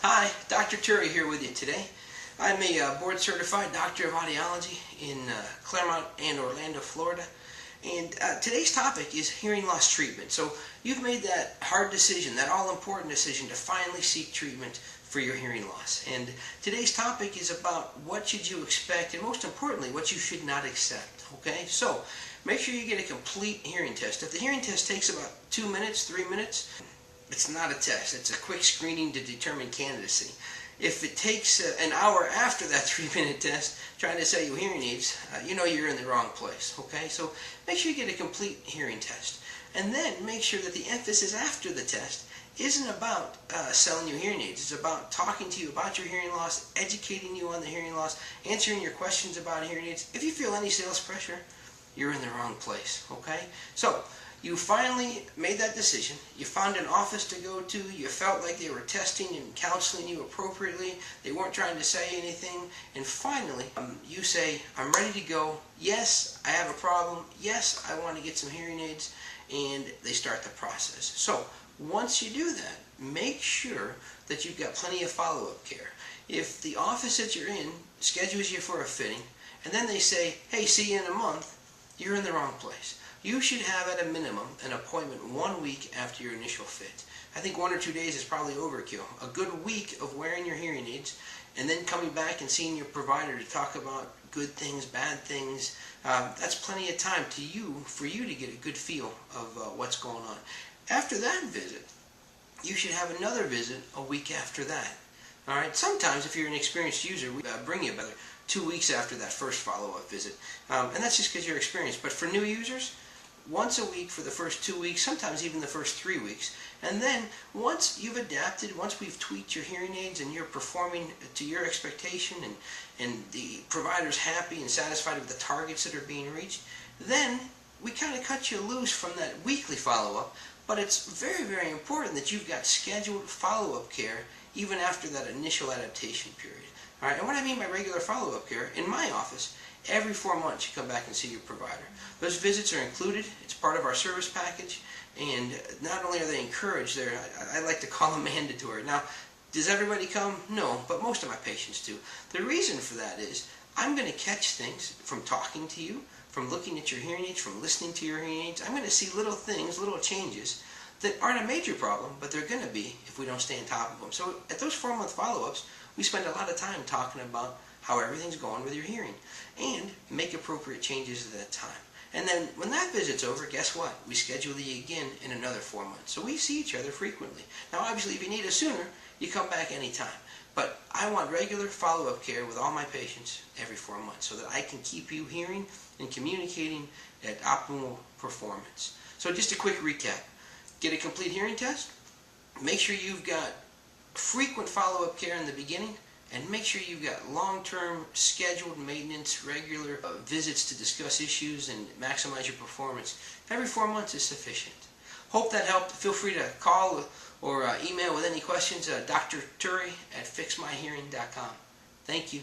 Hi, Dr. Turri here with you today. I'm a board-certified doctor of audiology in Claremont and Orlando, Florida. And today's topic is hearing loss treatment. So you've made that hard decision, that all-important decision to finally seek treatment for your hearing loss. And today's topic is about what should you expect and most importantly, what you should not accept. Okay, so make sure you get a complete hearing test. If the hearing test takes about 2 minutes, 3 minutes, it's not a test. It's a quick screening to determine candidacy. If it takes an hour after that 3-minute test trying to sell you hearing aids, you know you're in the wrong place. Okay, so make sure you get a complete hearing test. And then make sure that the emphasis after the test isn't about selling you hearing aids. It's about talking to you about your hearing loss, educating you on the hearing loss, answering your questions about hearing aids. If you feel any sales pressure, you're in the wrong place. Okay, so you finally made that decision. You found an office to go to. You felt like they were testing and counseling you appropriately. They weren't trying to say anything. And finally, you say, I'm ready to go. Yes, I have a problem. Yes, I want to get some hearing aids. And they start the process. So once you do that, make sure that you've got plenty of follow-up care. If the office that you're in schedules you for a fitting, and then they say, hey, see you in a month, you're in the wrong place. You should have at a minimum an appointment 1 week after your initial fit. I think 1 or 2 days is probably overkill. A good week of wearing your hearing aids and then coming back and seeing your provider to talk about good things, bad things, that's plenty of time for you to get a good feel of what's going on. After that visit, you should have another visit a week after that. All right. Sometimes if you're an experienced user, we bring you about 2 weeks after that first follow-up visit. And that's just because you're experienced. But for new users, once a week for the first 2 weeks, sometimes even the first 3 weeks. And then once you've adapted, once we've tweaked your hearing aids and you're performing to your expectation and the provider's happy and satisfied with the targets that are being reached, then we kind of cut you loose from that weekly follow-up. But it's very, very important that you've got scheduled follow-up care even after that initial adaptation period. All right, and what I mean by regular follow-up care, in my office, every 4 months you come back and see your provider. Those visits are included. It's part of our service package. And not only are they encouraged, I like to call them mandatory. Now, does everybody come? No, but most of my patients do. The reason for that is I'm going to catch things from talking to you, from looking at your hearing aids, from listening to your hearing aids. I'm going to see little things, little changes that aren't a major problem, but they're going to be if we don't stay on top of them. So at those 4-month follow-ups, we spend a lot of time talking about how everything's going with your hearing and make appropriate changes at that time. And then when that visit's over, guess what? We schedule you again in another 4 months. So we see each other frequently. Now obviously if you need us sooner, you come back anytime. But I want regular follow-up care with all my patients every 4 months so that I can keep you hearing and communicating at optimal performance. So just a quick recap. Get a complete hearing test. Make sure you've got frequent follow-up care in the beginning. And make sure you've got long-term scheduled maintenance, regular visits to discuss issues and maximize your performance. Every 4 months is sufficient. Hope that helped. Feel free to call or email with any questions. Dr. Turri at fixmyhearing.com. Thank you.